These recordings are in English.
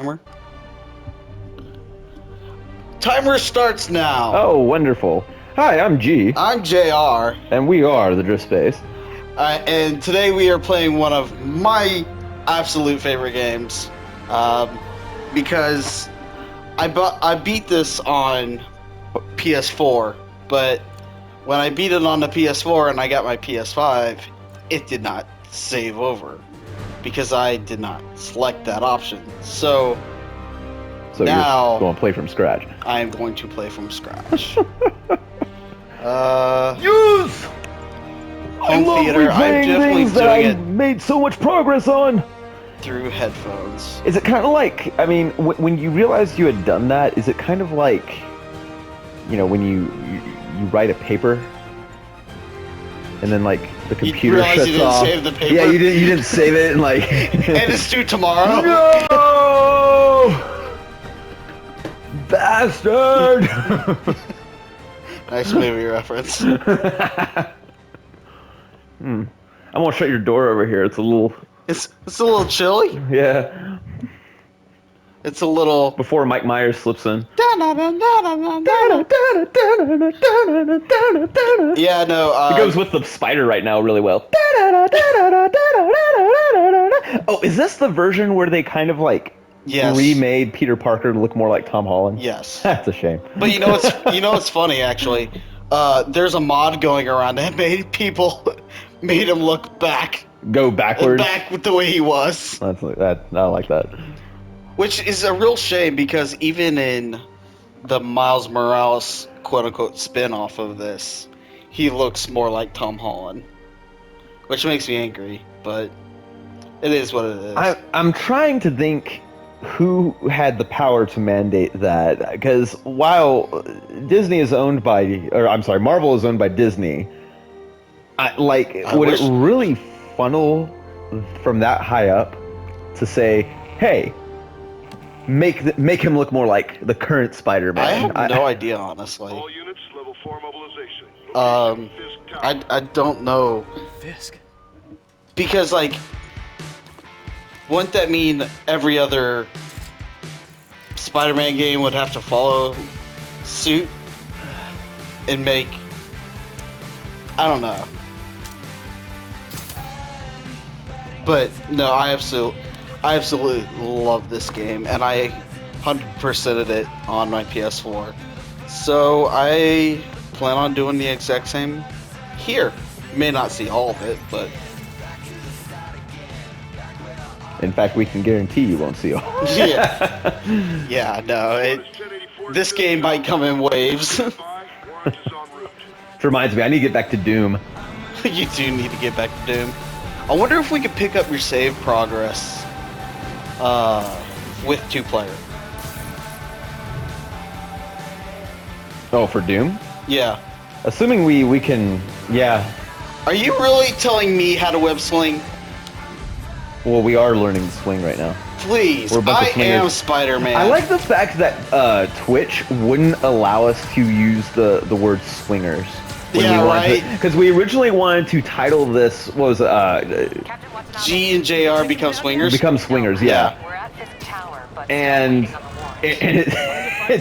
Timer. Timer starts now. Oh, wonderful. Hi, I'm G. I'm JR. And we are the Drift Space. And today we are playing one of my absolute favorite games. Because I beat this on PS4, but when I beat it on the PS4 and I got my PS5, it did not save over because I did not select that option. So now you're going to play from scratch. I am going to play from scratch. Use! Home theater. I'm definitely things that doing I it made so much progress on. through headphones. Is it kind of like, I mean, when you realized you had done that, is it kind of like, you know, when you write a paper and then like the computer realize shuts you didn't off? save the paper? Yeah, you didn't save it and like. And it's due tomorrow. No! Bastard! Nice movie reference. I'm gonna shut your door over here. It's a little. It's a little chilly. Yeah. It's a little. Before Mike Myers slips in. Yeah, no. It goes with the spider right now really well. Oh, is this the version where they kind of like Yes. remade Peter Parker to look more like Tom Holland? Yes. That's a shame. But you know what's funny actually? There's a mod going around that made him look back backwards. back with the way he was. That's like that. I like that. Which is a real shame because even in the Miles Morales quote-unquote spin-off of this, he looks more like Tom Holland. Which makes me angry, but it is what it is. I'm trying to think who had the power to mandate that, because while Disney is owned by, or I'm sorry, Marvel is owned by Disney, would it really funnel from that high up to say, hey, make him look more like the current Spider-Man? I have no idea, honestly. All units, level 4 mobilization. I don't know. Fisk. Because, like, wouldn't that mean every other Spider-Man game would have to follow suit and make... I don't know. But, no, I absolutely love this game, and I 100%ed it on my PS4. So I plan on doing the exact same here. You may not see all of it, but... In fact, we can guarantee you won't see all. Yeah. Yeah, no, this game might come in waves. Which reminds me, I need to get back to Doom. You do need to get back to Doom. I wonder if we could pick up your save progress with 2-player. Oh, for Doom? Yeah. Assuming we can, yeah. Are you really telling me how to web sling? Well, we are learning to swing right now. Please, We're a bunch I of swingers. am Spider-Man. I like the fact that Twitch wouldn't allow us to use the word swingers. Yeah, right? Because we originally wanted to title this, what was G and JR become swingers? Become swingers, yeah. We're at Fisk Tower, but And it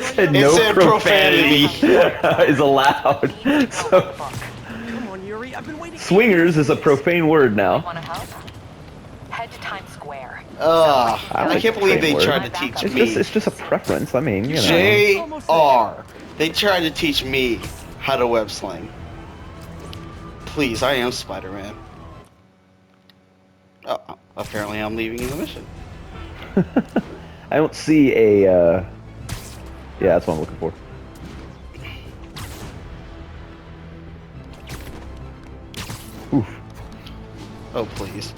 said no said profanity is allowed. So Come on, Yuri. I've been waiting. swingers is a profane word now. want to help? Head to Times Square. I like can't believe they framework. tried to teach It's me. just a preference. I mean, you know. JR. They tried to teach me how to web sling. Please, I am Spider-Man. Oh, apparently I'm leaving the mission. I don't see a. Yeah, that's what I'm looking for. Oof. Oh, please.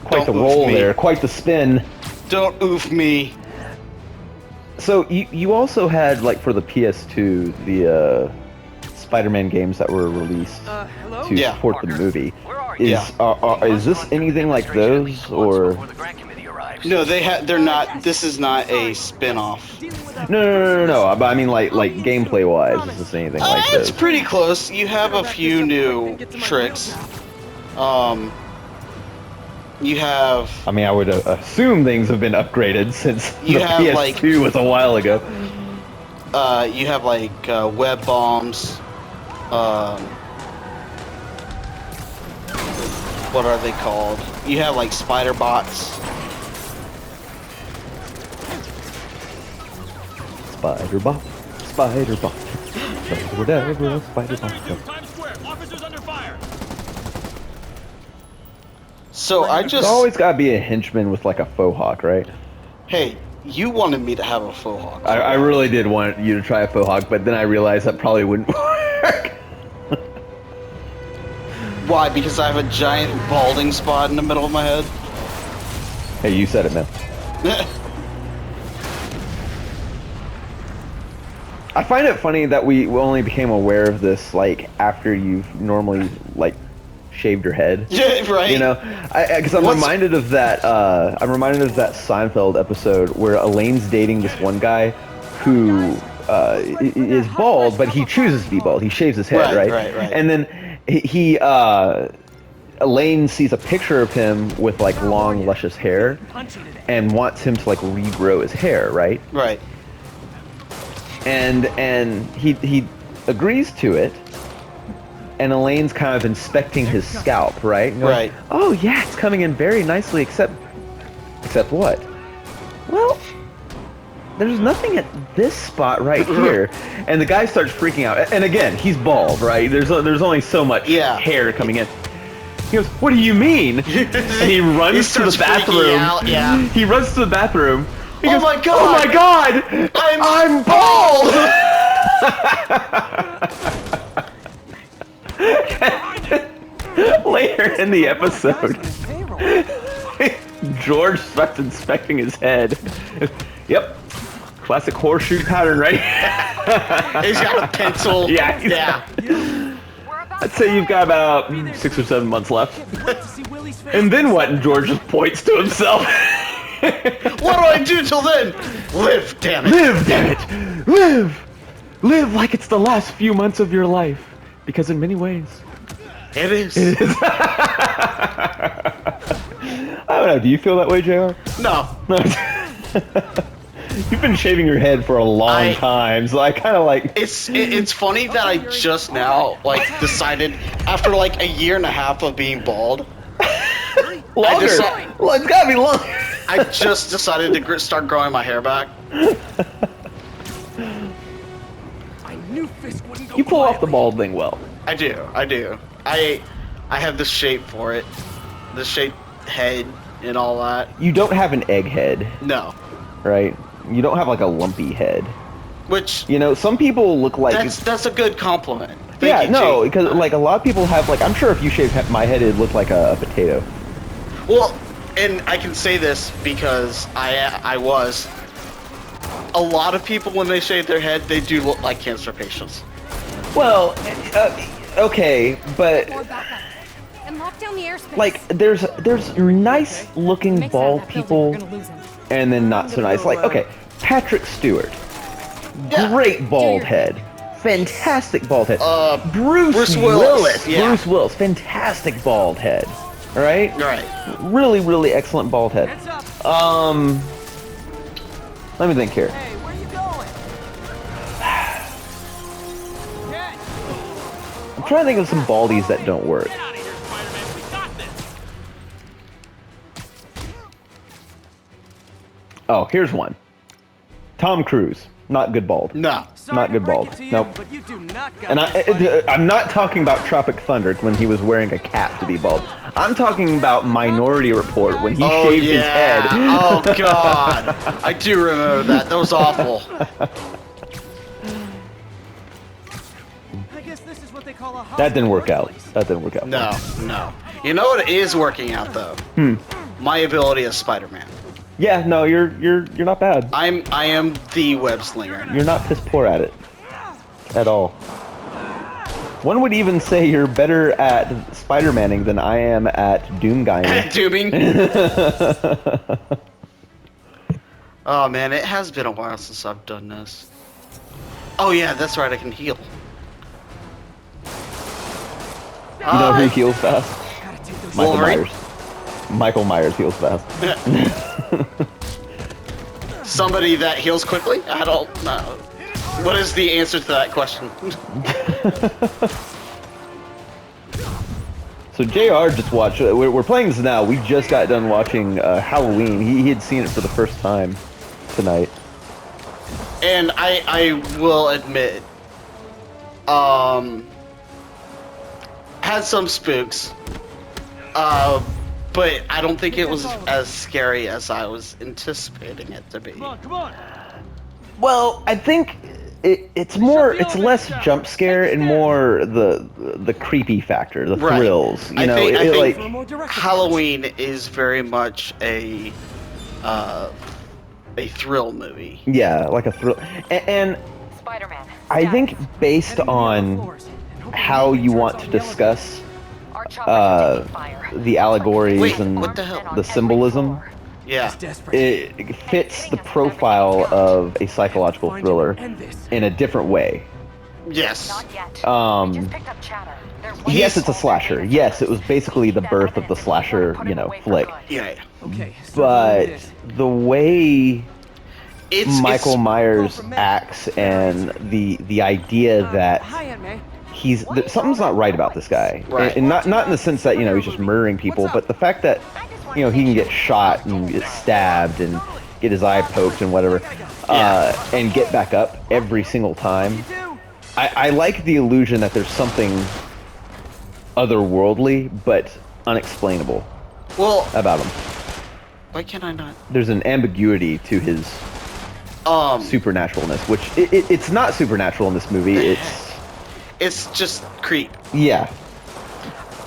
Quite Don't the oof roll me. there, quite the spin. Don't oof me. So you also had, like, for the PS2, the Spider-Man games that were released Hello? to Yeah. support the movie. Where are you? Is this anything like those, or Before the grant committee arrives. No, they're not. This is not a spin-off. no? But I mean, like gameplay wise, is this anything like It's this? pretty close. You have a few new tricks. You have I mean, I would assume things have been upgraded since You the have, PS2 was a while ago. you have like web bombs. What are they called? You have like spider bots. Spider bot, spider bot, whatever, spider bot. Times Square. Officers under fire. So I There's just always gotta be a henchman with like a faux hawk, right? hey, you wanted me to have a faux hawk. I really did want you to try a faux hawk, but then I realized that probably wouldn't work. Why? Because I have a giant balding spot in the middle of my head. Hey, you said it, man. I find it funny that we only became aware of this like after you've normally like shaved your head. Yeah, right. You know, because I'm What's- reminded of that. I'm reminded of that Seinfeld episode where Elaine's dating this one guy who is bald, but he chooses to be bald. He shaves his head, Right, right? right. And then Elaine sees a picture of him with like long, luscious hair, and wants him to like regrow his hair, right? Right. And he agrees to it, and Elaine's kind of inspecting his scalp, right? And going, Right. oh yeah, it's coming in very nicely, except what? Well, there's nothing at this spot right here. And the guy starts freaking out. And again, he's bald, right? There's only so much Yeah. hair coming in. He goes, what do you mean? And he runs to the starts freaking bathroom. out, yeah. He runs to the bathroom. He Oh goes, my God! Oh my God! I'm bald! Later in the episode, George starts inspecting his head. Yep. Classic horseshoe pattern, right? He's got a pencil. Yeah. Yeah. I'd say you've got about 6 or 7 months left. And then what? And George just points to himself. What do I do till then? Live, damn it. Live, damn it! Live! Live like it's the last few months of your life. Because in many ways, It is. I don't know, do you feel that way, JR? No. You've been shaving your head for a long time, so I kind of like... It's funny that I just now like decided after like a year and a half of being bald. Longer! Well, it's gotta be longer! I just decided to start growing my hair back. I knew Fisk wouldn't go You pull off the quietly. bald thing well. I do. I have the shape for it, the shaped head and all that. You don't have an egg head, No, right? You don't have like a lumpy head. which You know, some people look like... that's a good compliment. Thank yeah, you, no, Jake. because like a lot of people have like... I'm sure if you shaved my head, it'd look like a potato. Well, and I can say this because I was. A lot of people when they shave their head, they do look like cancer patients. Well, okay, but More backup. And lock down the airspace. like there's nice looking Makes sense bald that building, people we're gonna lose him. and then not so nice. Like okay, Patrick Stewart, Yeah. great bald your- head, fantastic bald head. Bruce Bruce Willis, Willis, yeah. Bruce Willis, fantastic bald head. All right, Right. really, really excellent bald head. Heads up. Let me think here. Hey, where you going? Ken, I'm trying to think of some baldies that don't work. Get out of here, Spider-Man. We got this. Oh, here's one. Tom Cruise, not good bald. No. sorry Not to good break bald. it to you, Nope. But you do not got And this, buddy. I'm not talking about Tropic Thunder when he was wearing a cap to be bald. I'm talking about Minority Report when he Oh shaved his yeah. head. Oh god. I do remember that. That was awful. I guess this is what they call a That didn't work out. workplace. That didn't work out. No, no. You know what is working out though? My ability as Spider-Man. Yeah, no, you're not bad. I am the web slinger. You're not piss poor at it. At all. One would even say you're better at Spider-Manning than I am at Doomguying. Dooming. Oh man, it has been a while since I've done this. Oh yeah, that's right, I can heal. You know who heals fast? Gotta take those Michael Wolverine? Myers. Michael Myers heals fast. Somebody that heals quickly? I don't know. What is the answer to that question? So JR just watched. We're playing this now. We just got done watching Halloween. He had seen it for the first time tonight. And I will admit, had some spooks, but I don't think it was as scary as I was anticipating it to be. Come on, come on. Well, I think it's less jump scare and more the creepy factor, the Right. thrills. You I know, think- I it, think- For a more direct Halloween is very much a thrill movie. yeah, like a thrill. And Spider-Man. I think based approach. on Floors, and hope how nobody you turns want on to the discuss Our choppers are taking fire. the allegories Wait, and what the hell? the symbolism, Yeah. elevator. Desperate. it fits the profile of a psychological Find thriller and end this. in a different way. Yes. Not yet. Um, We just picked up chatter. There Yes, was it's a slasher. Yes, it was basically the birth of the slasher, you know, flick. Yeah. Okay. so But this. the way It's Michael it's, Myers acts and the idea that Hi, Aunt May. something's not right about this guy, Right. and not in the sense that you know he's just murdering people, but the fact that you know he can get shot and get stabbed and get his eye poked and whatever, and get back up every single time. You too. I like the illusion that there's something otherworldly but unexplainable well, about him. why can I not? There's an ambiguity to his supernaturalness, which it's not supernatural in this movie. It's just creep. Yeah,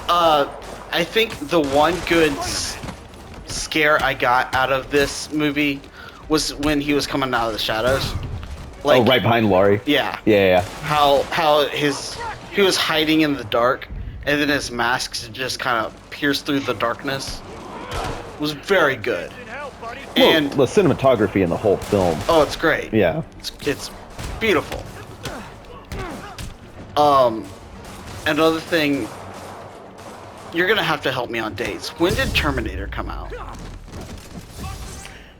I think the one good scare I got out of this movie was when he was coming out of the shadows. Like, oh, right behind Laurie. Yeah. Yeah. How he was hiding in the dark, and then his mask just kind of pierced through the darkness. It was very good. And Well, the cinematography in the whole film. oh, it's great. Yeah. It's beautiful. Another thing, you're gonna have to help me on dates. When did Terminator come out?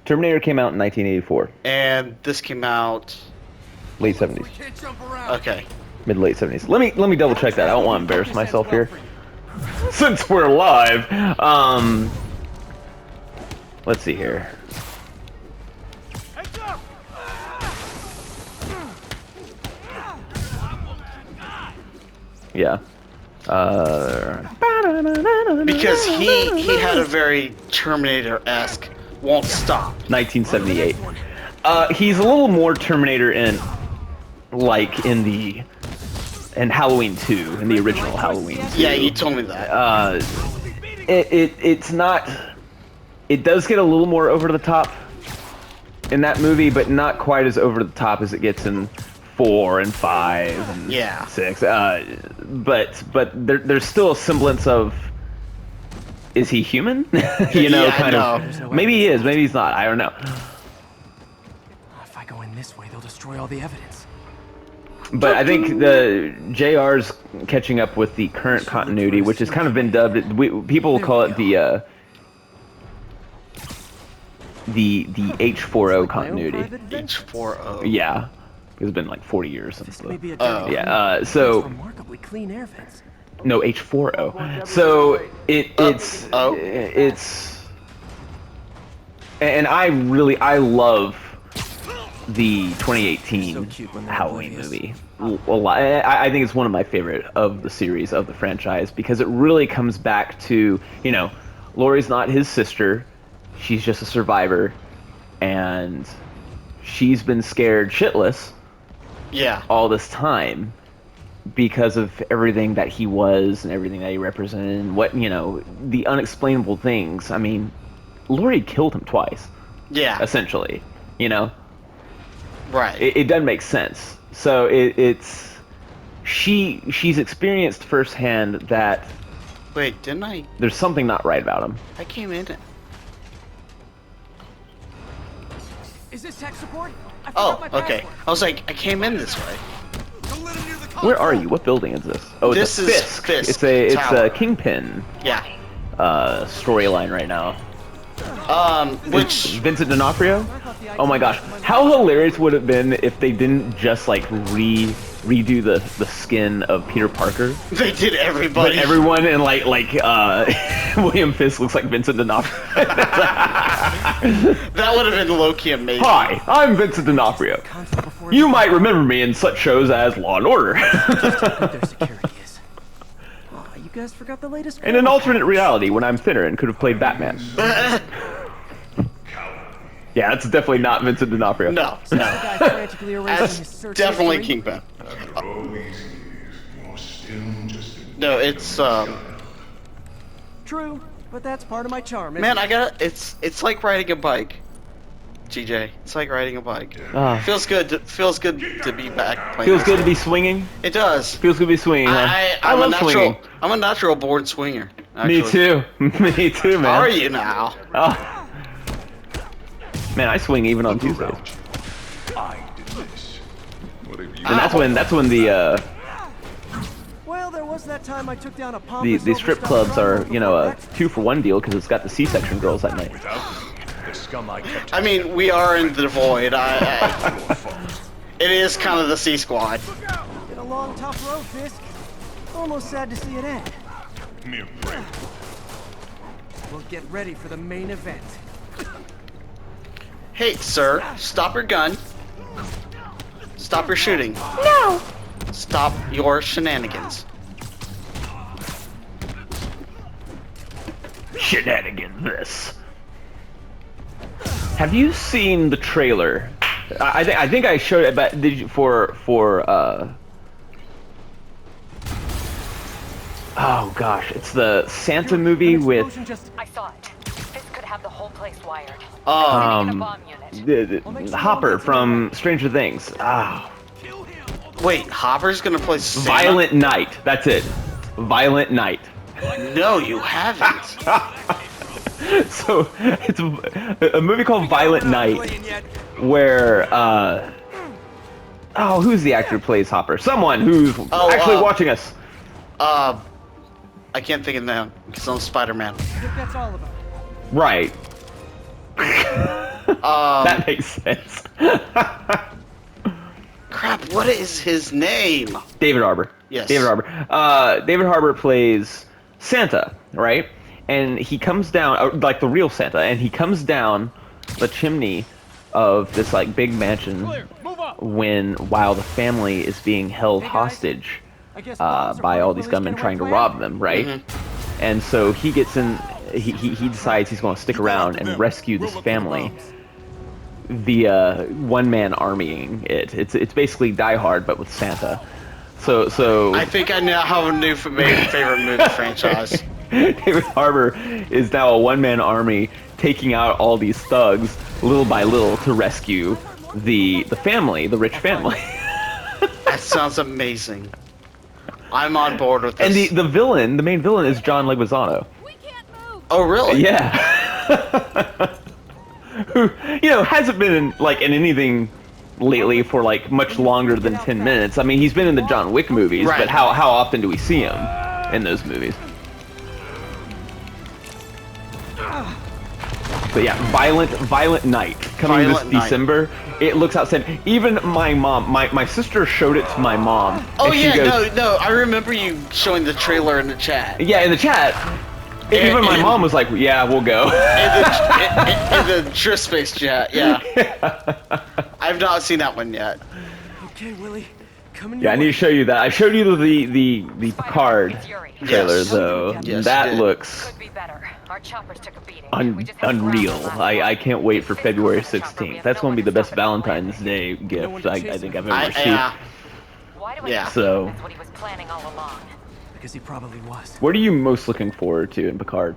Terminator came out in 1984, And this came out. late 70s, Okay. mid late 70s. Let me double check that. I don't want to embarrass myself here. Since we're live, let's see here. Heads up! Yeah. Because he had a very Terminator-esque won't stop. 1978. He's a little more Terminator in Halloween 2, in the original Halloween 2. Yeah, you told me that. It's not. It does get a little more over the top in that movie, but not quite as over the top as it gets in 4 and 5 and Yeah. 6. But there's still a semblance of. Is he human? You know, Yeah, kind no. of. Maybe he is. Maybe he's not. I don't know. If I go in this way, they'll destroy all the evidence. But I think the JR's catching up with the current continuity, which has kind of been dubbed. People will call it the H4O continuity. H4O. Yeah, it's been like 40 years since This the. may be a Oh. Yeah. It's So remarkably clean air vents. no H4O. So it's and I love the 2018 So cute when they're Halloween oblivious. movie. A lot. I think it's one of my favorite of the series, of the franchise, because it really comes back to, you know, Laurie's not his sister. She's just a survivor, and she's been scared shitless Yeah. all this time because of everything that he was and everything that he represented and what, you know, the unexplainable things. I mean, Laurie killed him twice, Yeah. essentially, you know? Right. It doesn't make sense. So she's experienced firsthand that Wait, didn't I? there's something not right about him. I came in. Is this tech support? I Oh, forgot my okay. password. I was like, I came in this way. Where are you? What building is this? Oh, it's This a is Fisk. Fisk It's a Tower. Kingpin Yeah. storyline right now. Which Vincent D'Onofrio? Oh my gosh, how hilarious would it have been if they didn't just like redo the skin of Peter Parker, they did but everybody. everyone in like William Fisk looks like Vincent D'Onofrio. That would have been low-key amazing. Hi, I'm Vincent D'Onofrio. Console before You might remember me in such shows as Law and Order. their security is. Oh, you guys forgot the latest. In an alternate reality, when I'm thinner and could have played Batman. Yeah, that's definitely not Vincent D'Onofrio. No, The no. guy frantically erasing his That's search definitely history. Kingpin. All these years, you're still just a No, it's True, but that's part of my charm. isn't man, it? I got it's like riding a bike. GJ, it's like riding a bike. Ah. Feels good to be back playing. Feels this good to game. be swinging. It does. Feels good to be swinging. Huh? I'm love a natural. swinging. I'm a natural born swinger. Me actually. too. Me too, man. How are you now? Oh. Man, I swing even on Tuesdays. I did this. What have you And that's when the Well, there was that time I took down a pompous the strip overstuffed clubs are, driver you know, a before 2-for-1 deal because it's got the C-section girls that night. the scum I kept? I mean, we are in the void. It is kind of the C Squad. Been a long, tough road, Fisk. Almost sad to see it end. Mere break. We'll get ready for the main event. Hey, sir, stop your gun. Stop your shooting. No. Stop your shenanigans. Shenanigans this. Have you seen the trailer? I think I showed it, but did you oh gosh, it's the Santa movie An with explosion just- I saw it. This could have the whole place wired. Sitting in a um bomb unit. the Hopper from Stranger Things. Ah, Wait, Hopper's gonna play Santa? Violent Night. That's it. Violent Night. No, you haven't. So it's a movie called Violent Night, where oh, who's the actor who plays Hopper? Someone who's actually watching us. I can't think of them because I'm Spider-Man. I think that's all about it. Right. That makes sense. Crap, what is his name? David Harbour. Yes. David Harbour. David Harbour plays Santa, right? And he comes down, like the real Santa, and he comes down the chimney of this like big mansion while the family is being held hostage I guess bombs are by part all of these Willie's gunmen getaway trying to plan? rob them, right? And so he gets in. He decides he's going to stick around and rescue this family via one-man armying it. It's basically Die Hard but with Santa. So I think I now have a new favorite movie franchise. David Harbour is now a one-man army taking out all these thugs little by little to rescue the family, the rich family. That sounds amazing. I'm on board with And this. the villain, the main villain, is John Leguizamo. We can't move. Oh, really? Yeah. Who, hasn't been in anything lately for like much longer than 10 minutes. I mean, he's been in the John Wick movies, Right. but how often do we see him in those movies? But yeah, Violent Night coming Violent this Night. December. It looks outstanding. Even my mom, my sister showed it to my mom. Oh and she yeah, goes, no, I remember you showing the trailer in the chat. Yeah, in the chat. Even my mom was like, "Yeah, we'll go." In the Trispace chat, yeah. I've not seen that one yet. Okay, Willie, coming. Yeah, I need to show you that. I showed you the Picard It's Yuri. trailer, Yes. though. Yes, that you did. looks Could be better. Our choppers took a beating. We just hit the unreal. ground last I night. can't wait for If February it's a chopper, we 16th. have That's no going to be the one to best stop it on Valentine's landing. Day one gift to I chase think him. I've ever received. Yeah. Why do I Yeah. think So- that's what he was planning all along? Because he probably was. What are you most looking forward to in Picard?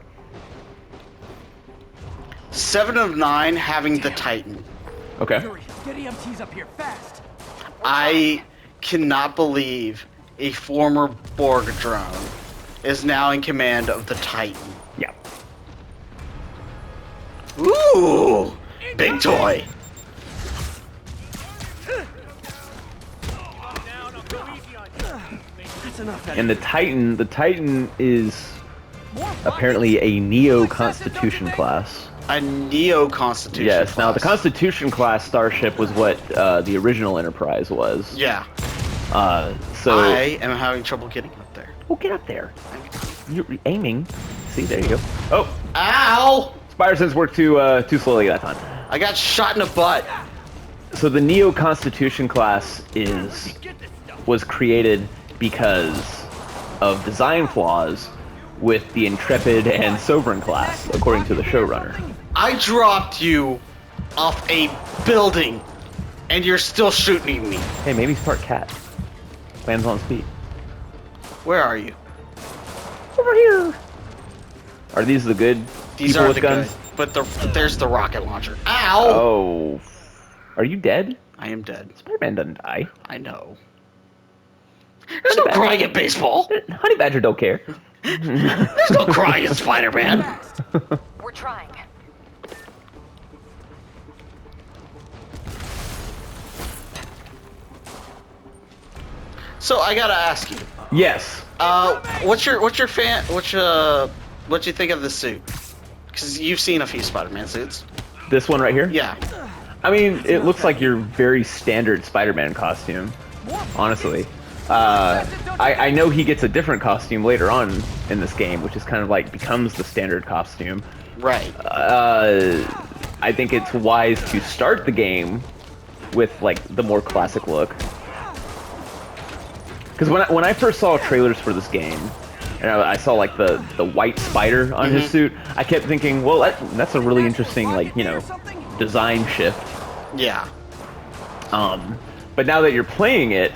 7 of 9 having the Titan. Okay. Yuri, get EMTs up here fast. I cannot believe a former Borg drone is now in command of the Titan. Yeah. Ooh, big toy. That's enough. And the Titan is apparently a Neo Constitution class. A Neo Constitution. Yes. Now the class. Constitution class starship was what the original Enterprise was. Yeah. So I am having trouble getting up there. oh, get up there. You're aiming. See, there you go. Oh, Ow! Spider sense worked too slowly that time. I got shot in the butt. So the Neo Constitution class was created because of design flaws with the Intrepid and Sovereign class, according to the showrunner. I dropped you off a building, and you're still shooting me. Hey, maybe he's part cat. Lands on speed. Where are you? Over here. Are these the good These people are with the guns? good. But there's the rocket launcher. Ow! Oh. Are you dead? I am dead. Spider-Man doesn't die. I know. There's no crying in baseball. Honey Badger don't care. There's no crying in Spider-Man. We're trying. So I gotta ask you. Yes. What you think of the suit? Because you've seen a few Spider-Man suits. This one right here? Yeah. I mean, it looks like your very standard Spider-Man costume, honestly. I know he gets a different costume later on in this game, which is kind of like becomes the standard costume. Right. I think it's wise to start the game with like the more classic look. Because when I first saw trailers for this game, and I saw like the white spider on his suit, I kept thinking, well, that's a really interesting like design shift. Yeah. But now that you're playing it,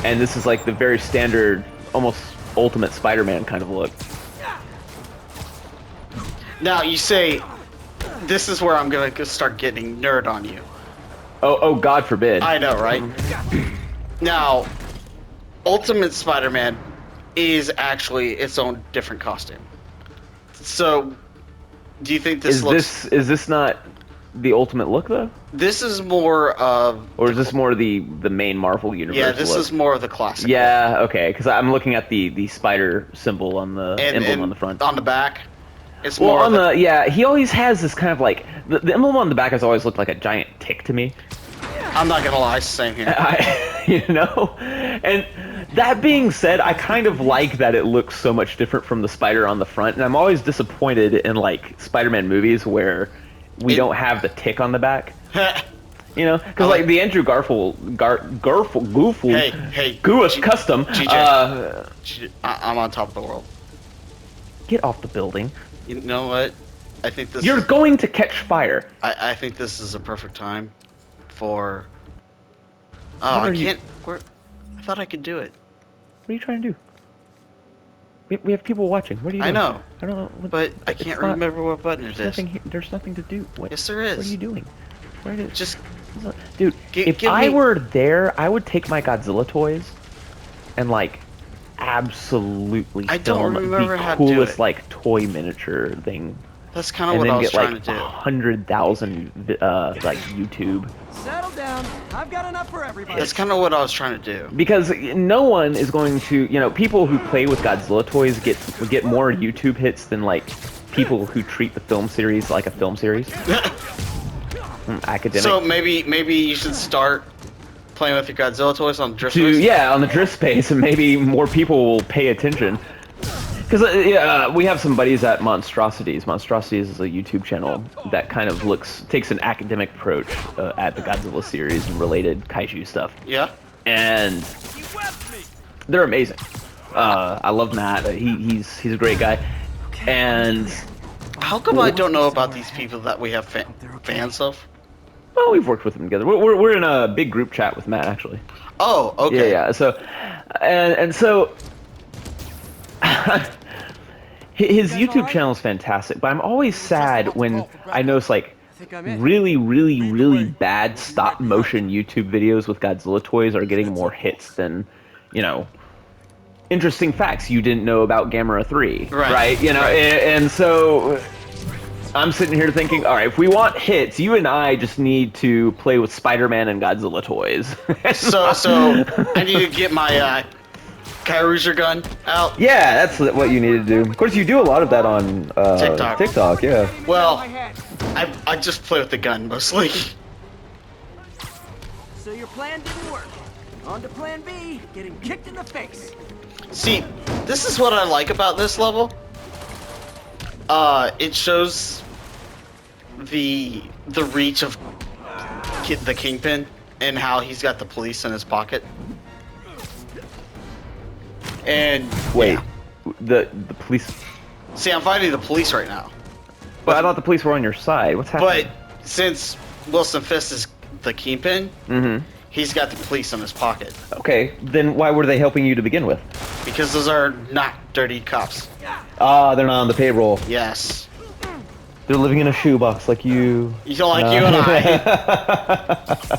and this is like the very standard, almost Ultimate Spider-Man kind of look. Now you say, this is where I'm gonna start getting nerd on you. Oh, God forbid. I know, right? Now, Ultimate Spider-Man is actually its own different costume. So, do you think this looks... Is this not the Ultimate look though? This is more of... Or is this more the main Marvel universe? Yeah, this look? is more of the classic. Yeah, okay, because I'm looking at the spider symbol on the emblem on the front. On the back, it's Well, more on of yeah, he always has this kind of like the emblem on the back has always looked like a giant tick to me. I'm not gonna lie, same here. And that being said, I kind of like that it looks so much different from the spider on the front, and I'm always disappointed in like Spider-Man movies where we don't have the tick on the back. Because like the Andrew Garfield, Hey, Goof custom. GJ, I'm on top of the world. Get off the building. You know what? I think this. You're going to catch fire. I think this is a perfect time for. Oh, What I are you- can't. I thought I could do it. What are you trying to do? We have people watching. What are you I doing? know, I don't know. but I it's can't not- remember what button it There's is. nothing here. There's nothing to do. What? Yes, there is. What are you doing? Where did Just dude? If give I me- were there, I would take my Godzilla toys and like absolutely I don't film remember the how to do coolest it. like toy miniature thing, That's kind of and what I then was get trying like to do. 100,000 like YouTube. Settle down. I've got enough for everybody. That's kind of what I was trying to do. Because no one is going to, people who play with Godzilla toys get more YouTube hits than like people who treat the film series like a film series. Academic. So maybe you should start playing with your Godzilla toys on Drift Race? on the drift space, and maybe more people will pay attention. Because we have some buddies at Monstrosities. Monstrosities is a YouTube channel that kind of takes an academic approach at the Godzilla series and related kaiju stuff. Yeah. And they're amazing. I love Matt. He's a great guy. And How come I don't know about these people that we have fans of? well, we've worked with them together. We're in a big group chat with Matt actually. Oh, okay. Yeah. So, and so. His YouTube channel is fantastic, but I'm always sad when I notice like really, really, really bad stop motion YouTube videos with Godzilla toys are getting more hits than, interesting facts you didn't know about Gamera 3, right? And so I'm sitting here thinking, all right, if we want hits, you and I just need to play with Spider-Man and Godzilla toys. So I need to get my Kairou's your gun out. Yeah, that's what you need to do. Of course, you do a lot of that on TikTok. TikTok, yeah. Well, I just play with the gun mostly. So your plan didn't work. On to plan B, getting kicked in the face. See, this is what I like about this level. It shows the reach of the Kingpin and how he's got the police in his pocket. And Wait, yeah. the police. See, I'm fighting the police right now. But I thought the police were on your side. What's happening? But since Wilson Fisk is the Kingpin, he's got the police in his pocket. Okay, then why were they helping you to begin with? Because those are not dirty cops. Ah, they're not on the payroll. Yes. They're living in a shoebox like you. You know, like you and I.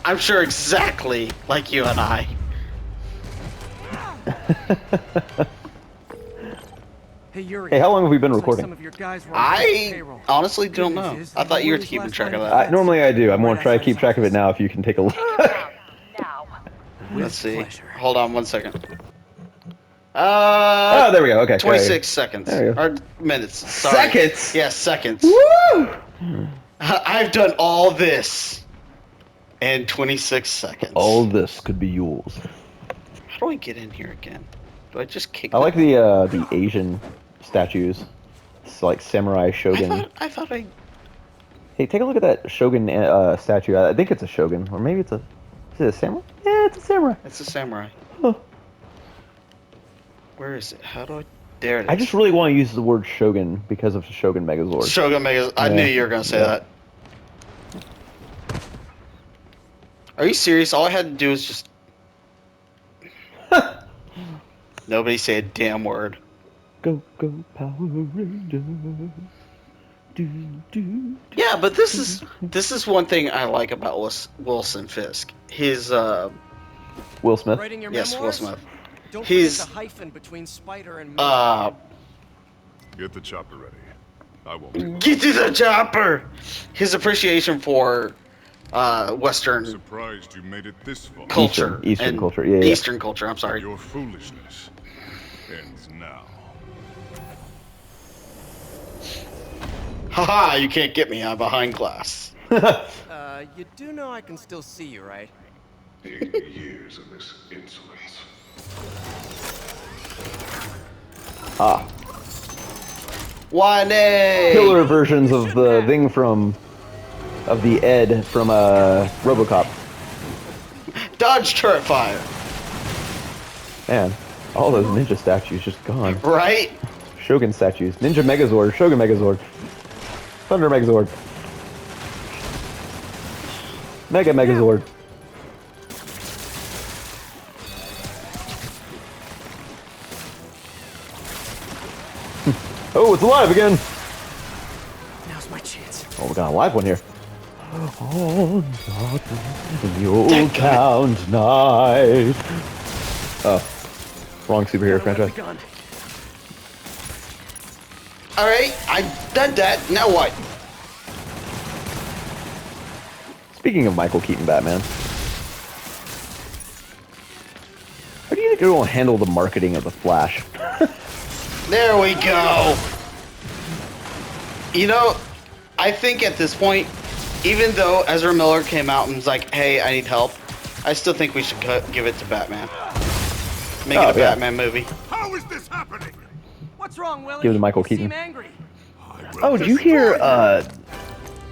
I'm sure exactly like you and I. Hey, Yuri. Hey, how long have we been Looks like recording? some of your guys were on I payroll. honestly Good don't news know. is I they thought you were were keeping last track of line that. Normally I do. I'm going to try to keep track of it now if you can take a look. Now. Let's see. pleasure. Hold on one second. Oh, there we go. Okay. 26 seconds. There you go. Or minutes. Sorry. Seconds? Yeah, seconds. Woo! I've done all this in 26 seconds. All this could be yours. How do I get in here again? Do I just kick I them? like the Asian statues. It's like samurai shogun. I thought I... Hey, take a look at that shogun statue. I think it's a shogun, or maybe it's a. Is it a samurai? Yeah, it's a samurai. It's a samurai. Huh. Where is it? How do I... There it is. I just really want to use the word shogun because of Shogun Megazord. Shogun Mega... I Yeah. knew you were going to say Yeah. that. Are you serious? All I had to do was just... Nobody say a damn word. Go go Power Ranger. Do, do. Yeah, but this is one thing I like about Wilson Fisk. His Will Smith. Writing your yes, Will memoirs? Smith. Don't He's- forget the hyphen between Spider and me. Get the chopper ready. I won't be long. Get to the chopper. His appreciation for Western Surprised you made it this far. culture, Eastern and culture, yeah, yeah. Eastern culture. I'm sorry. Your foolishness ends now. Haha! You can't get me. I'm behind glass. You do know I can still see you, right? 80 years of this insolence. Ah, One A. killer versions of the thing from, of the Ed from RoboCop. Dodge turret fire. Man, all those ninja statues just gone. Right? Shogun statues, Ninja Megazord, Shogun Megazord, Thunder Megazord, Mega Megazord. Oh, it's alive again! Now's my chance. Oh, we got a live one here. Oh, not in your town tonight. Oh, wrong superhero franchise. Gun. All right. I done that. Now what? Speaking of Michael Keaton Batman, how do you think they're going to handle the marketing of the Flash? There we go. You know, I think at this point, even though Ezra Miller came out and was like, "Hey, I need help," I still think we should give it to Batman. Make it a yeah. Batman movie. How is this happening? What's wrong, Willie? Give it to Michael You Keaton. seem angry. Oh, did you hear,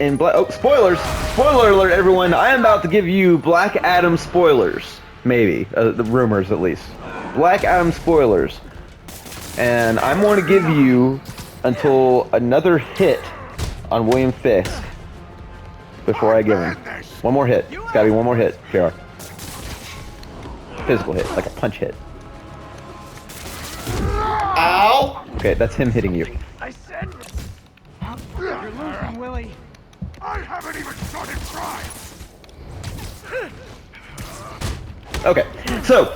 in Black... Oh, spoilers! Spoiler alert, everyone! I am about to give you Black Adam spoilers. Maybe. The rumors, at least. Black Adam spoilers. And I'm going to give you until another hit on William Fisk before I give him. One more hit. It's gotta be one more hit, JR. Physical hit, like a punch hit. Ow! Okay, that's him hitting you. I said you're losing, Willie. I haven't even started trying. Okay, so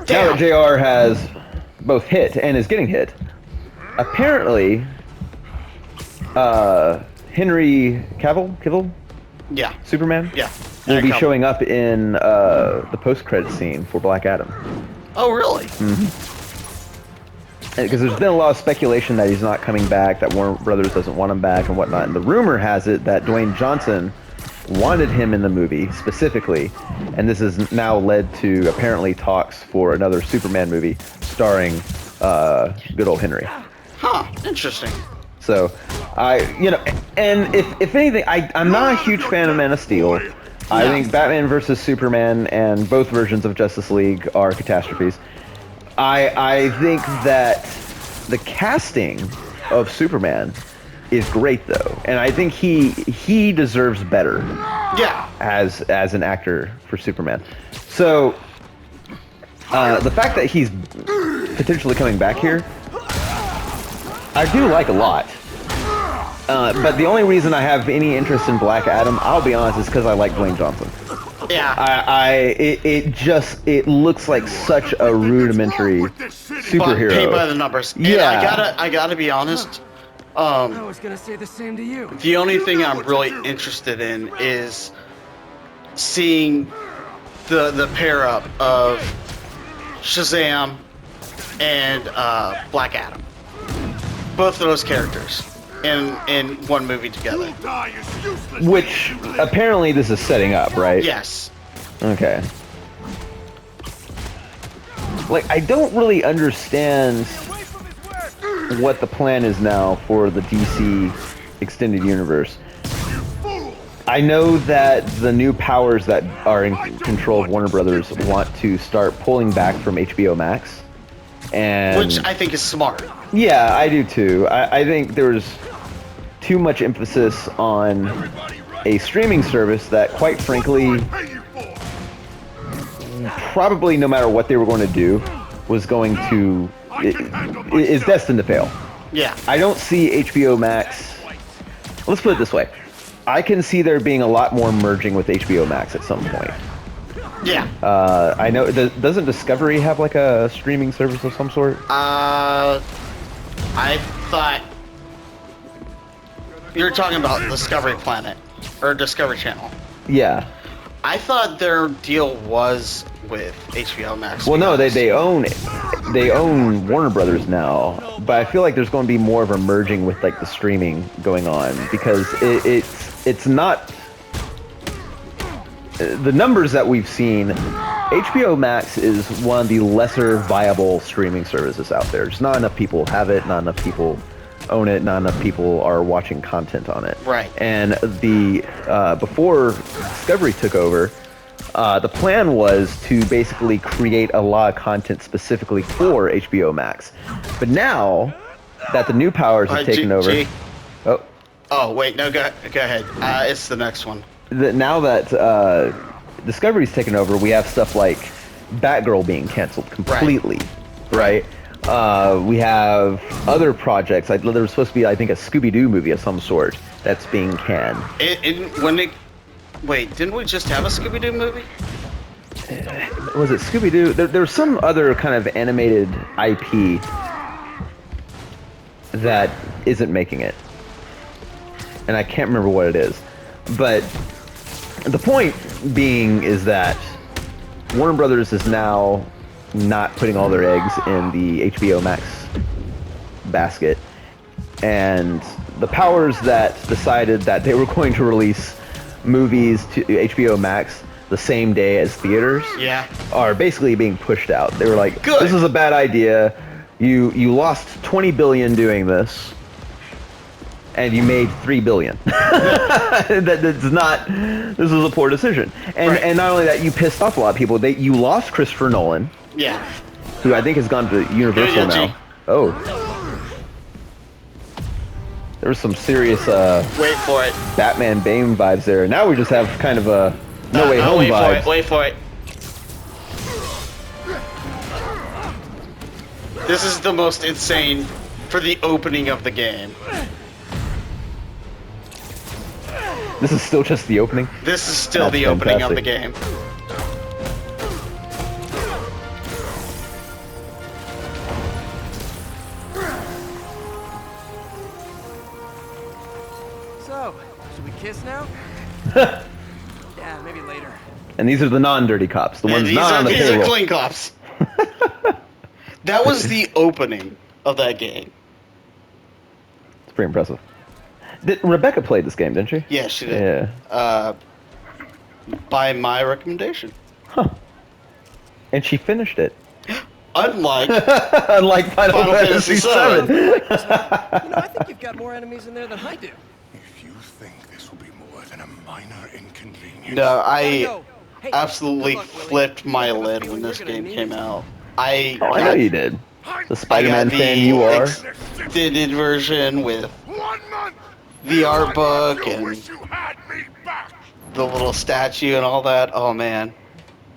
now that JR has both hit and is getting hit, apparently Henry Cavill, Yeah. Superman, Yeah. will be Come. showing up in the post-credit scene for Black Adam. Oh, really? Because there's been a lot of speculation that he's not coming back, that Warner Brothers doesn't want him back and whatnot. And the rumor has it that Dwayne Johnson wanted him in the movie specifically, and this has now led to apparently talks for another Superman movie starring good old Henry. Huh, interesting. So, and if anything, I'm not a huge fan of Man of Steel. I think Batman versus Superman and both versions of Justice League are catastrophes. I think that the casting of Superman is great though, and I think he deserves better. Yeah. As an actor for Superman. So the fact that he's potentially coming back here, I do like a lot. But the only reason I have any interest in Black Adam, I'll be honest, is because I like Dwayne Johnson. Yeah. It looks like such a rudimentary superhero. But paid by the numbers. And Yeah. I gotta be honest. I was gonna say the same to you. The only thing I'm really interested in is seeing the pair up of Shazam and Black Adam. Both of those characters in one movie together. Which apparently this is setting up, right? Yes. Okay. Like, I don't really understand what the plan is now for the DC extended universe. I know that the new powers that are in control of Warner Brothers want to start pulling back from HBO Max. And Which I think is smart. yeah, I do too. I think there's too much emphasis on a streaming service that, quite frankly, probably no matter what they were going to do, was going to is destined to fail. Yeah. I don't see HBO Max. Let's put it this way: I can see there being a lot more merging with HBO Max at some point. Yeah. I know. Doesn't Discovery have like a streaming service of some sort? I thought you were talking about Discovery Planet or Discovery Channel. Yeah. I thought their deal was with HBO Max. Well, no, because- they own it. They own Warner Brothers now, but I feel like there's going to be more of a merging with like the streaming going on, because it's not the numbers that we've seen. HBO Max is one of the lesser viable streaming services out there. Just not enough people have it, not enough people own it, not enough people are watching content on it. Right. And the before Discovery took over, the plan was to basically create a lot of content specifically for HBO Max. But now that the new powers have taken over, Oh wait, no, go ahead. It's the next one. now that Discovery's taken over, we have stuff like Batgirl being canceled completely, right? We have other projects. Like, there was supposed to be, I think, a Scooby-Doo movie of some sort that's being canned. Wait, didn't we just have a Scooby-Doo movie? Was it Scooby-Doo? There was some other kind of animated IP that isn't making it, and I can't remember what it is. But the point being is that Warner Brothers is now not putting all their eggs in the HBO Max basket, and the powers that decided that they were going to release movies to HBO Max the same day as theaters are basically being pushed out. They were like, Good. This is a bad idea. You lost 20 billion doing this, and you made 3 billion. That's not. This is a poor decision. And not only that, you pissed off a lot of people. You lost Christopher Nolan. Yeah. Who I think has gone to Universal now. Oh. There was some serious wait for it. Batman Bane vibes there. Now we just have kind of a No Way Home vibes. Wait for it. This is the most insane for the opening of the game. This is still just the opening? This is still That's the opening of the fantastic. game. So, should we kiss now? Yeah, maybe later. And these are the non-dirty cops, the ones These not are on the these are payroll. clean cops. That was the opening of that game. It's pretty impressive. Rebecca played this game, didn't she? Yeah, she did. Yeah. By my recommendation. Huh. And she finished it. Unlike Unlike Final Fantasy VII. You know, I think you've got more enemies in there than I do. If you think this will be more than a minor inconvenience... No, I Go. Hey, absolutely good luck, Willie. flipped my I have a lid feeling when this you're gonna game need came it. out. Oh, I know you did. The Spider-Man fan you are. Extended version with 1 month! the art book You and wish you had me back! the little statue and all that. Oh man.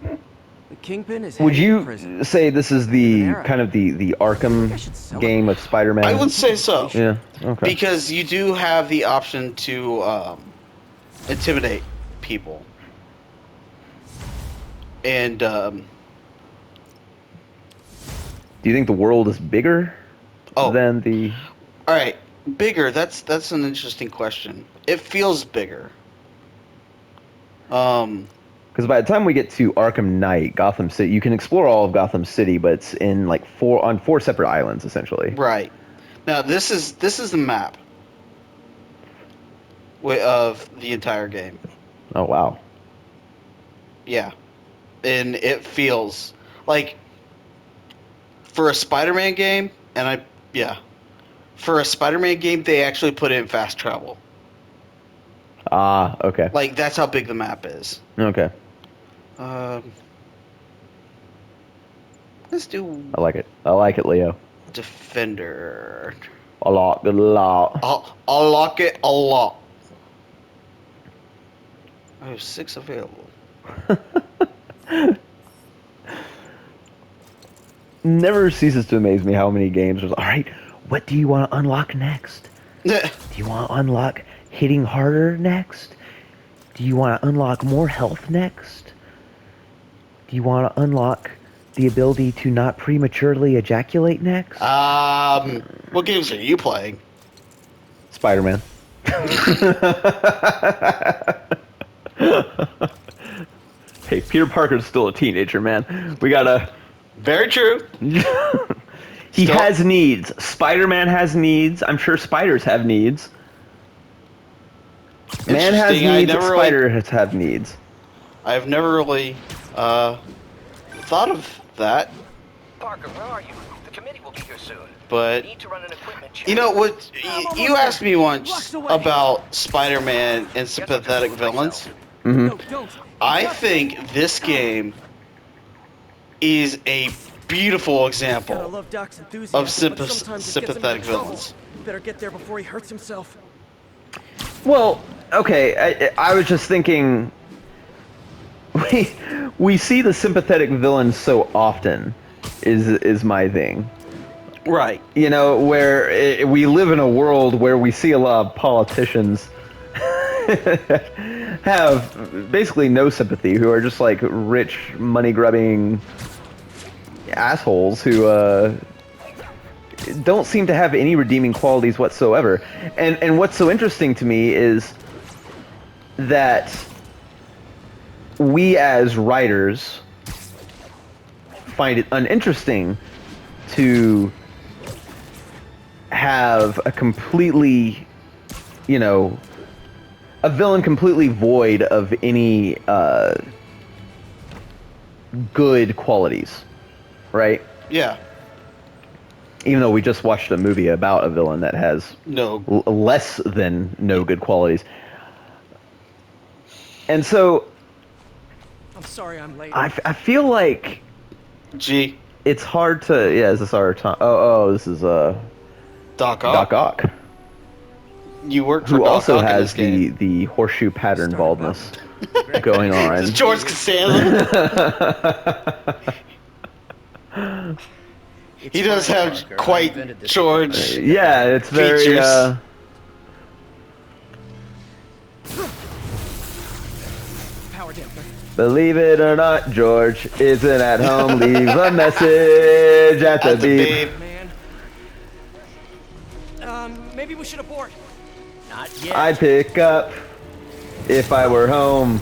The Kingpin is Would heading to you prison. say this is the kind of the Arkham game of Spider-Man? I would say so. Yeah. Okay. Because you do have the option to intimidate people. And Do you think the world is bigger than the? all right, bigger. That's an interesting question. It feels bigger. Because by the time we get to Arkham Knight, Gotham City, you can explore all of Gotham City, but it's in like four separate islands essentially. Right. Now this is the map of the entire game. Oh wow. Yeah. And it feels like for a Spider-Man game, for a Spider-Man game, they actually put in fast travel. Ah, okay. Like that's how big the map is. Okay. Let's do I like it. I like it, Leo. Defender. A lot. I'll lock it a lot. I have 6 available. Never ceases to amaze me how many games are. All right, what do you want to unlock next? Do you want to unlock hitting harder next? Do you want to unlock more health next? Do you want to unlock the ability to not prematurely ejaculate next? What games are you playing? Spider-Man. Hey, Peter Parker's still a teenager, man. We gotta... Very true. He Still- has needs. Spider-Man has needs. I'm sure spiders have needs. Man has Interesting, I needs. never really- Spiders have needs. I've never really thought of that, Parker, where are you? The committee will be here soon. but Need to run an equipment check. you know what? You asked me once Blocks away. about Spider-Man and sympathetic villains. No, don't. I think this game is a beautiful Gotta example love Doc's enthusiasm, of but sometimes it gets him sympathetic into trouble. villains. Better get there before he hurts himself. Well, okay. I was just thinking. We see the sympathetic villains so often. Is my thing. Right. You know, where we live in a world where we see a lot of politicians have basically no sympathy, who are just like rich, money-grubbing assholes who don't seem to have any redeeming qualities whatsoever. And what's so interesting to me is that we as writers find it uninteresting to have a completely, you know, a villain completely void of any good qualities, right? Yeah. Even though we just watched a movie about a villain that has No. less than no good qualities. And so I'm sorry I'm late. I feel like G. it's hard to, yeah, is this our time? Oh, this is Doc Ock. Doc Ock, You work for who Doc also Ock in has this game. the horseshoe pattern baldness going on. This is George Costanza. He does have quite George. Yeah, it's very Features. Power damper. Believe it or not, George isn't at home. Leave a message at the At the beep. beep. Man. Maybe we should abort. Not yet. I'd pick up if I were home.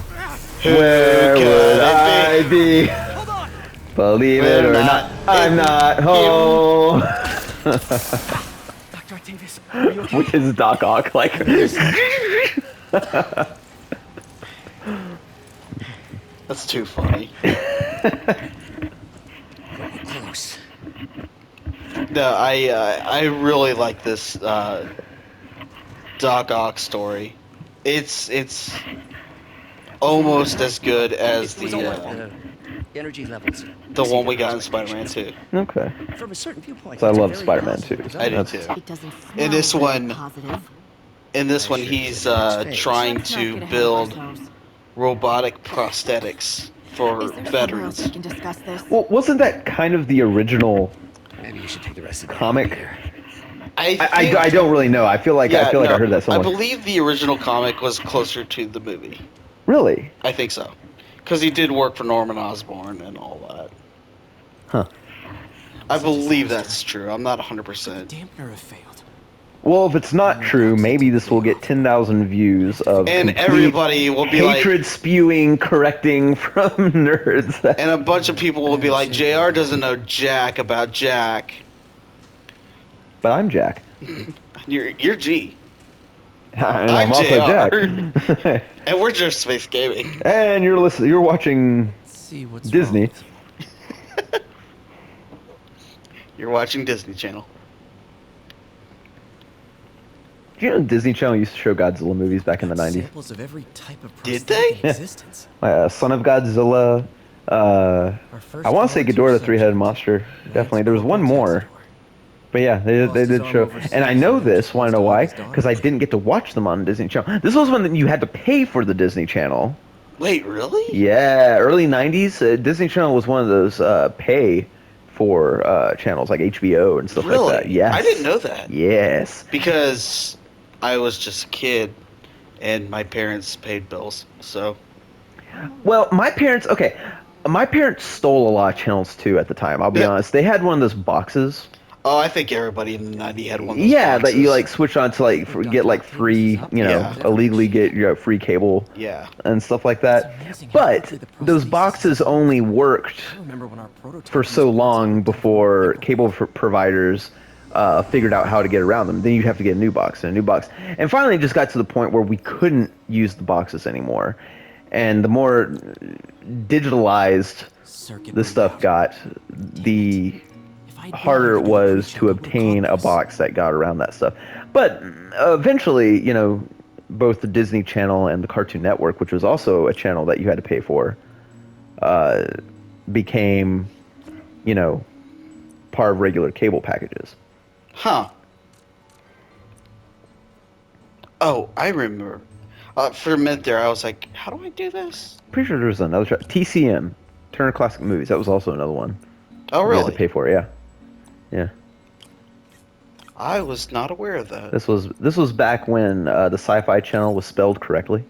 Who Where could would it I be? Hold on. Believe it or not. I'm not home. Dr. Octavius, are you okay? With his Doc Ock, like. That's too funny. Close. No, I really like this Doc Ock story. It's almost as good as It was all right, the energy levels. one we got in Spider-Man 2. Okay. From a certain viewpoint, So I it's a love very Spider-Man positive too. result. I do That's- too. It doesn't In this smell very one- positive. In this one, he's trying Let's not to get ahead of build ourselves. robotic prosthetics for Is there somewhere else veterans. we can discuss this? Well, wasn't that kind of the original Maybe you should take the rest of the comic? I I don't really know. I feel like I heard that I somewhere. believe the original comic was closer to the movie. Really? I think so, because he did work for Norman Osborn and all that. Huh. I believe that's true. I'm not 100%. Dampener have failed. Well, if it's not true, maybe this will get 10,000 views of And complete everybody will be like, hatred spewing, correcting from nerds. and a bunch of people will be like, JR doesn't know jack about Jack. But I'm Jack. You're G. And I'm I'm also JR. Jack. And we're just Space Gaming. And you're watching Let's see what's Disney. wrong. You're watching Disney Channel. Do you know Disney Channel used to show Godzilla movies back in the 90s? Samples of every type of Did prosthetic they? in existence. Son of Godzilla. Our first I want to say volunteer Ghidorah the subject. Three-Headed Monster. Definitely. There was one more. But yeah, they did show. And I know this. Want to know why? Because I didn't get to watch them on Disney Channel. This was when you had to pay for the Disney Channel. Wait, really? Yeah, early 90s. Disney Channel was one of those pay for channels like HBO and stuff Really? like that. Yes. I didn't know that. Yes. Because I was just a kid and my parents paid bills. So, Well, my parents stole a lot of channels too at the time. I'll be Yeah. honest. They had one of those boxes. oh, I think everybody in the 90s had one of those Yeah, that you boxes. like switch on to like get like free, Yeah. illegally get free cable Yeah. and stuff like that. But those boxes only worked I remember when our prototype for was so built. long before cable providers figured out how to get around them. Then you'd have to get a new box and a new box. And finally, it just got to the point where we couldn't use the boxes anymore. And the more digitalized Circuit the stuff breakout. got, the If I'd harder it been was able to reach obtain a copies. box that got around that stuff. But eventually, both the Disney Channel and the Cartoon Network, which was also a channel that you had to pay for, became, part of regular cable packages. Huh. Oh, I remember. For a minute there, I was like, how do I do this? Pretty sure there was another TCM, Turner Classic Movies. That was also another one. Oh, You had to really? pay for it, yeah. Yeah. I was not aware of that. This was back when the Sci-Fi Channel was spelled correctly.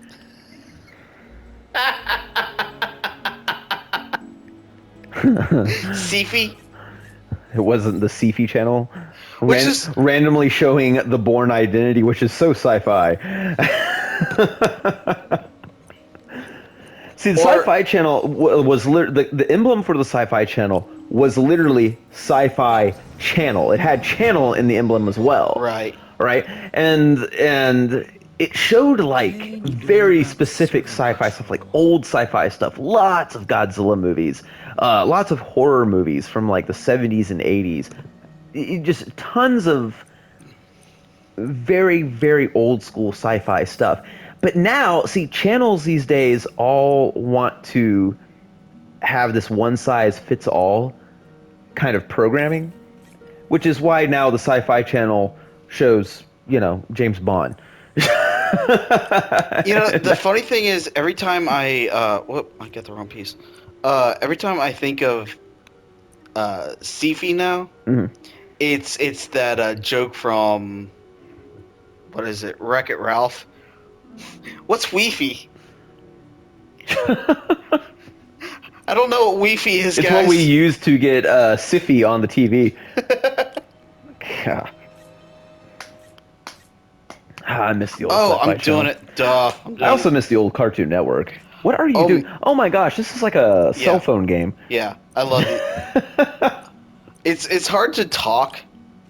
Sifi? It wasn't the Sci-Fi Channel, Which is- randomly showing the Bourne Identity, which is so sci-fi. See, the Or- Sci-Fi Channel was the emblem for the Sci-Fi Channel was literally Sci-Fi Channel. It had channel in the emblem as well. Right. Right, and it showed like very specific sci-fi stuff, like old sci-fi stuff, lots of Godzilla movies, lots of horror movies from like the 70s and 80s, just tons of very, very old school sci-fi stuff. But now, see, channels these days all want to have this one-size-fits-all kind of programming, which is why now the Sci-Fi Channel shows, James Bond. The funny thing is, every time I got the wrong piece. Every time I think of Sifi now, Mhm. it's that joke from, what is it, Wreck-It Ralph? What's Weefy? I don't know what Weefy is, It's guys. what we use to get Siffy on the TV. God. I miss the old Oh, Sci-Fi I'm doing Channel. it. Duh. I'm doing I also it. miss the old Cartoon Network. What are you Oh, doing? Oh my gosh, this is like a Yeah. cell phone game. Yeah, I love it. It's hard to talk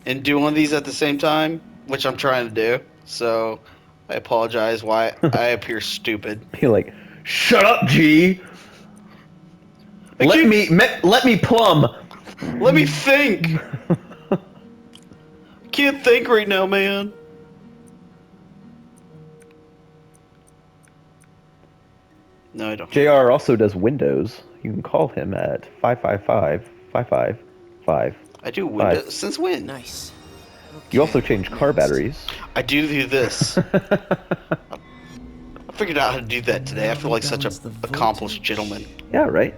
and do one of these at the same time, which I'm trying to do. So I apologize why I appear stupid. Be like, shut up, G. Let me plumb. Let me think. Can't think right now, man. No, I don't. JR also does Windows. You can call him at 555-555. I do Windows. Since when? Nice. You also change car batteries. I do this. I figured out how to do that today. I feel like such a accomplished gentleman. Yeah, right.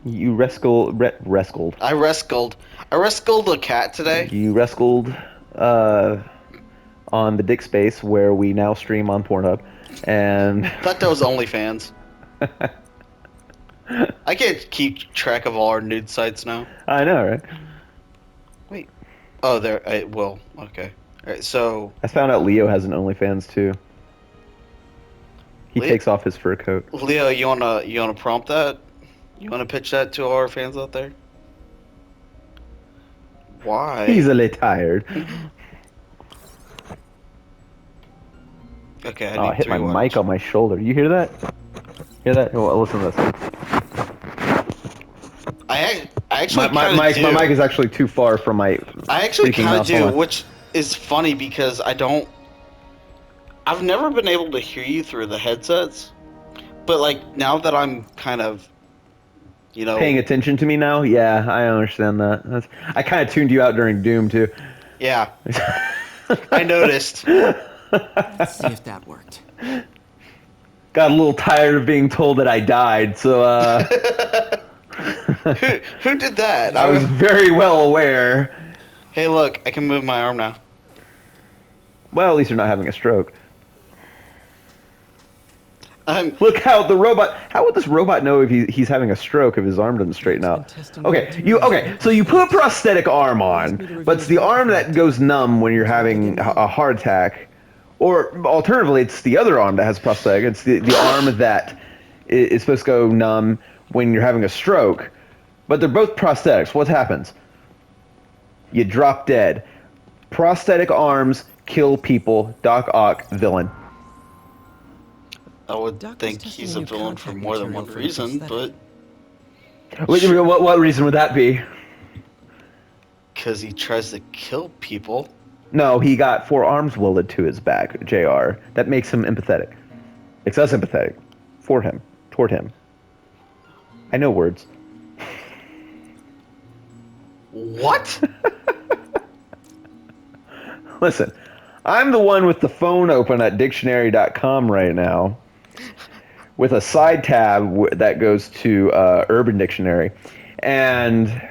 You rescued. I rescued a cat today. You rescued on the Dick Space where we now stream on Pornhub, and Thought that was OnlyFans. I can't keep track of all our nude sites now. I know, right? Wait. Oh, there. Well, okay. All right. So I found out Leo has an OnlyFans too. He Leo? takes off his fur coat. Leo, you wanna prompt that? You wanna pitch that to all our fans out there? Why? Easily tired. Okay. I Oh, I need hit my 3 mic watch. on my shoulder. You hear that? Hear that? Well, listen to this. I actually My kinda do. mic is actually too far from my. I actually speaking kind of mouth. Hold do, on. which is funny because I've never been able to hear you through the headsets, but like now that I'm kind of, Paying attention to me now? Yeah, I understand that. I kind of tuned you out during Doom too. yeah, I noticed. Let's see if that worked. Got a little tired of being told that I died, so Who did that? I was very well aware. Hey, look, I can move my arm now. Well, at least you're not having a stroke. I'm Look how the robot. How would this robot know if he's having a stroke if his arm doesn't straighten out? Okay, so you put a prosthetic arm on, but it's the arm that goes numb when you're having a heart attack, or alternatively, it's the other arm that has prosthetic. It's the arm that is supposed to go numb when you're having a stroke, but they're both prosthetics. What happens? You drop dead. Prosthetic arms kill people. Doc Ock, villain. I would Doc was think testing he's a new villain for contact more than material one for reason, prosthetic. but What reason would that be? because he tries to kill people. No, he got 4 arms welded to his back, JR. That makes him empathetic. Makes us empathetic. For him. Toward him. I know words. What? Listen, I'm the one with the phone open at dictionary.com right now with a side tab that goes to Urban Dictionary. And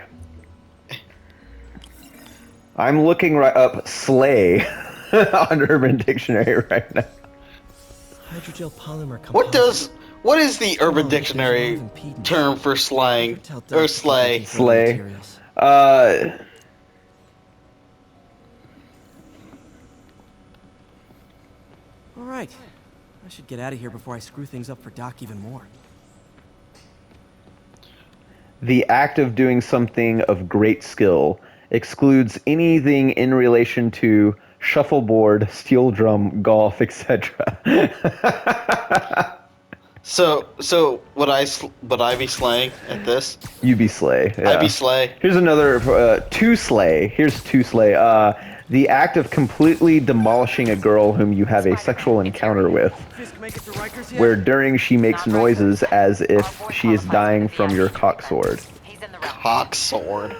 I'm looking right up slay on Urban Dictionary right now. Hydrogel polymer What is the Urban Dictionary term for slang or slay? Slay. Alright. I should get out of here before I screw things up for Doc even more. The act of doing something of great skill excludes anything in relation to shuffleboard, steel drum, golf, etc. So would I be slaying at this? You be slay. Yeah. I'd be slay. Here's another to slay. Here's to slay. The act of completely demolishing a girl whom you have a sexual encounter with, Fisk make it to Rikers yet? where during she makes noises as if she is dying from your cock sword. He's in the room. Cock sword.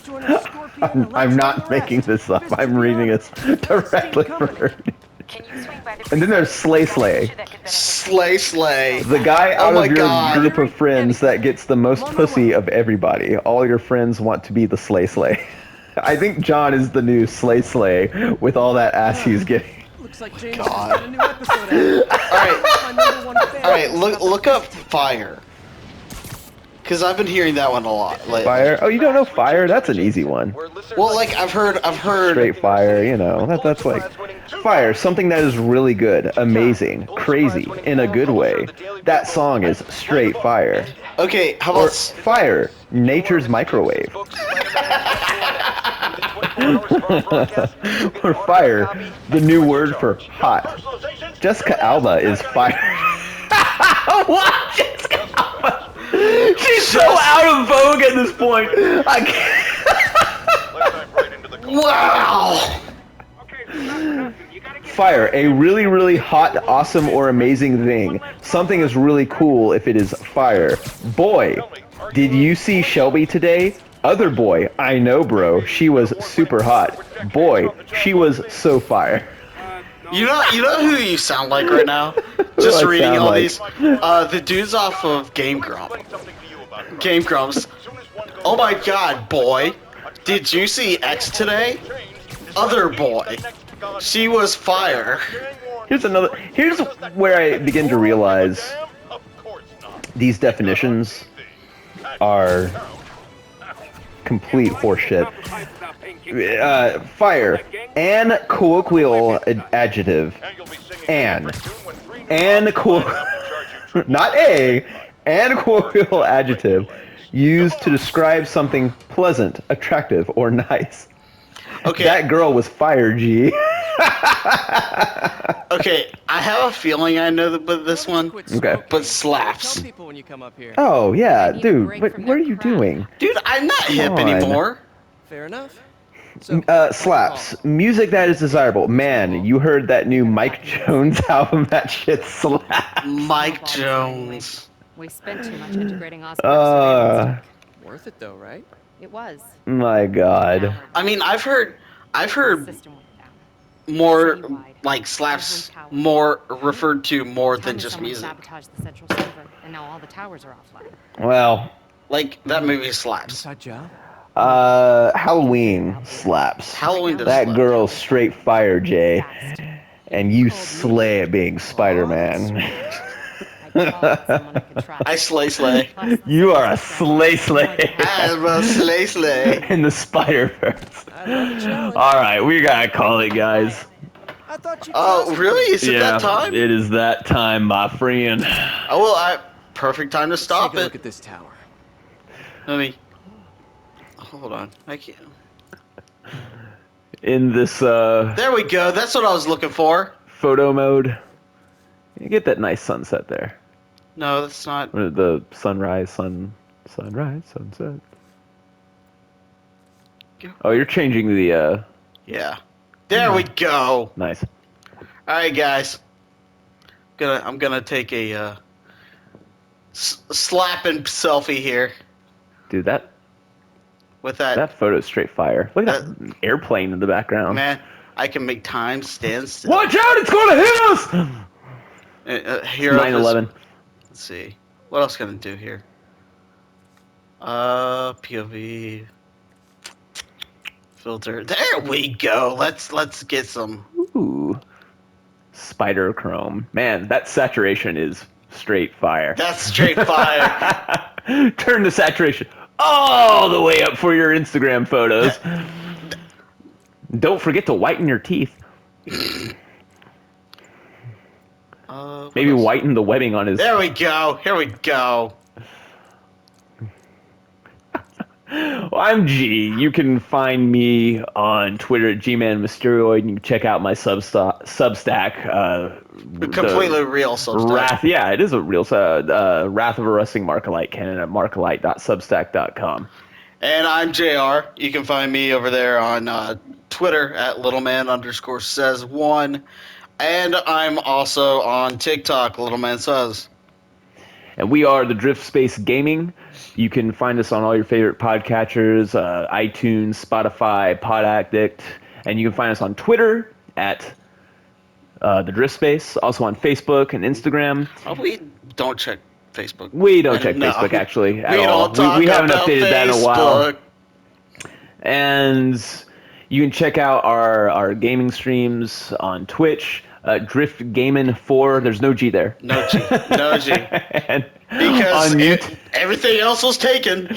Join a Scorpion and I'm Electro not on the making rest. this up. Fisk I'm is reading beyond. it directly from her. Can you swing by the And then there's Slay Slay. Slay. The guy Oh out my of your God. group of friends that gets the most pussy of everybody. All your friends want to be the Slay Slay. I think John is the new Slay Slay with all that ass he's getting. Looks like James God. has got a new episode out. All right. My #1 fan. All right, look up fire. Because I've been hearing that one a lot lately. Fire. Oh, you don't know Fire? That's an easy one. Well, like I've heard. Straight Fire. You know, that's like Fire. Something that is really good, amazing, crazy, in a good way. That song is Straight Fire. Okay, how Or about Fire, Nature's Microwave. Or Fire, the new word for hot. Jessica Alba is fire. What? Jessica Alba? She's so out of vogue at this point. I can't. wow? Fire, a really, really hot, awesome, or amazing thing. Something is really cool if it is fire. Boy, did you see Shelby today? Other boy, I know, bro. She was super hot. Boy, she was so fire. You know who you sound like right now? Just I reading sound all like? these. The dudes off of Game Grumps. Game Grumps. Oh my god, boy. Did you see X today? Other boy. She was fire. Here's where I begin to realize these definitions are complete horseshit. Fire, an colloquial adjective, an not an colloquial adjective used to describe something pleasant, attractive, or nice. Okay. That girl was fire, G. Okay, I have a feeling I know this one, Okay. but slaps. Tell people when you come up here. Oh yeah, I need a dude. break What from are that you crap. doing? Dude, I'm not hip on. anymore. Fair enough. So, Slaps. Music that is desirable. Man, you heard that new Mike Jones album? That shit slaps. Mike Jones. We spent too much integrating Uh, Osborne's worth it though, right? It was. My God. I mean, I've heard System went down. more like slaps more referred to more than Time just someone music. sabotaged the central server, and now all the towers are offline. Well, Like that movie slaps. Inside job. Halloween slaps. Halloween does That slap. girl's straight fire, Jay. Fast. And you slay at being Spider-Man. I called someone I could trust. I slay. Plus, the You are a system slay. I'm a slay. In the Spider-Verse. I love a challenge. Alright, we gotta call it, guys. I thought you. Oh, trusted really? me. Is it that time? It is that time, my friend. Oh, well, perfect time to stop Take a look it. at this tower. Let me. Hold on. I can't. In this There we go. That's what I was looking for. photo mode, you get that nice sunset there. No, that's not. Or the sunrise, sunset. Oh, you're changing the Yeah. There we go. nice. All right, guys. I'm gonna take a slapping selfie here Dude, that with that. photo's straight fire. Look at that airplane in the background. Man, I can make time stand still. Watch out, it's going to hit us! Here, 9/11. Let's see. What else can I do here? POV filter. There we go. Let's get some. Ooh. Spider chrome. Man, that saturation is straight fire. That's straight fire. Turn the saturation all the way up for your Instagram photos. Don't forget to whiten your teeth. Maybe what else? whiten the webbing on his... There we go. Here we go. Well, I'm G. You can find me on Twitter at GManMysterioid, and you can check out my Substack. Completely real Substack. Wrath, yeah, it is a real Wrath of a Wrestling Markalite canon at markalite.substack.com. And I'm JR. You can find me over there on Twitter at littleman_says1. And I'm also on TikTok, littlemansays. And we are the Drift Space Gaming. You can find us on all your favorite podcatchers, iTunes, Spotify, Podaddict, and you can find us on Twitter at the Drift Space, also on Facebook and Instagram. Oh, we don't check Facebook. We don't check No. Facebook, actually, at We all. don't talk We haven't about updated that in a while. Facebook. And you can check out our gaming streams on Twitch. Drift Gaming 4. There's no G there. No G. No G. And Because on YouTube, everything else was taken.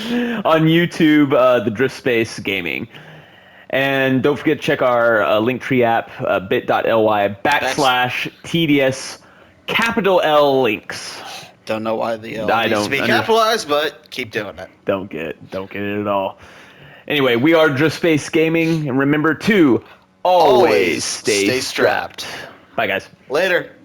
on YouTube, the Drift Space Gaming. And don't forget to check our Linktree app, bit.ly/TDS capital L links. Don't know why the L I needs don't to be under- capitalized, but keep doing it. Don't get it at all. Anyway, we are Drift Space Gaming, and remember to always stay strapped. Bye, guys. Later.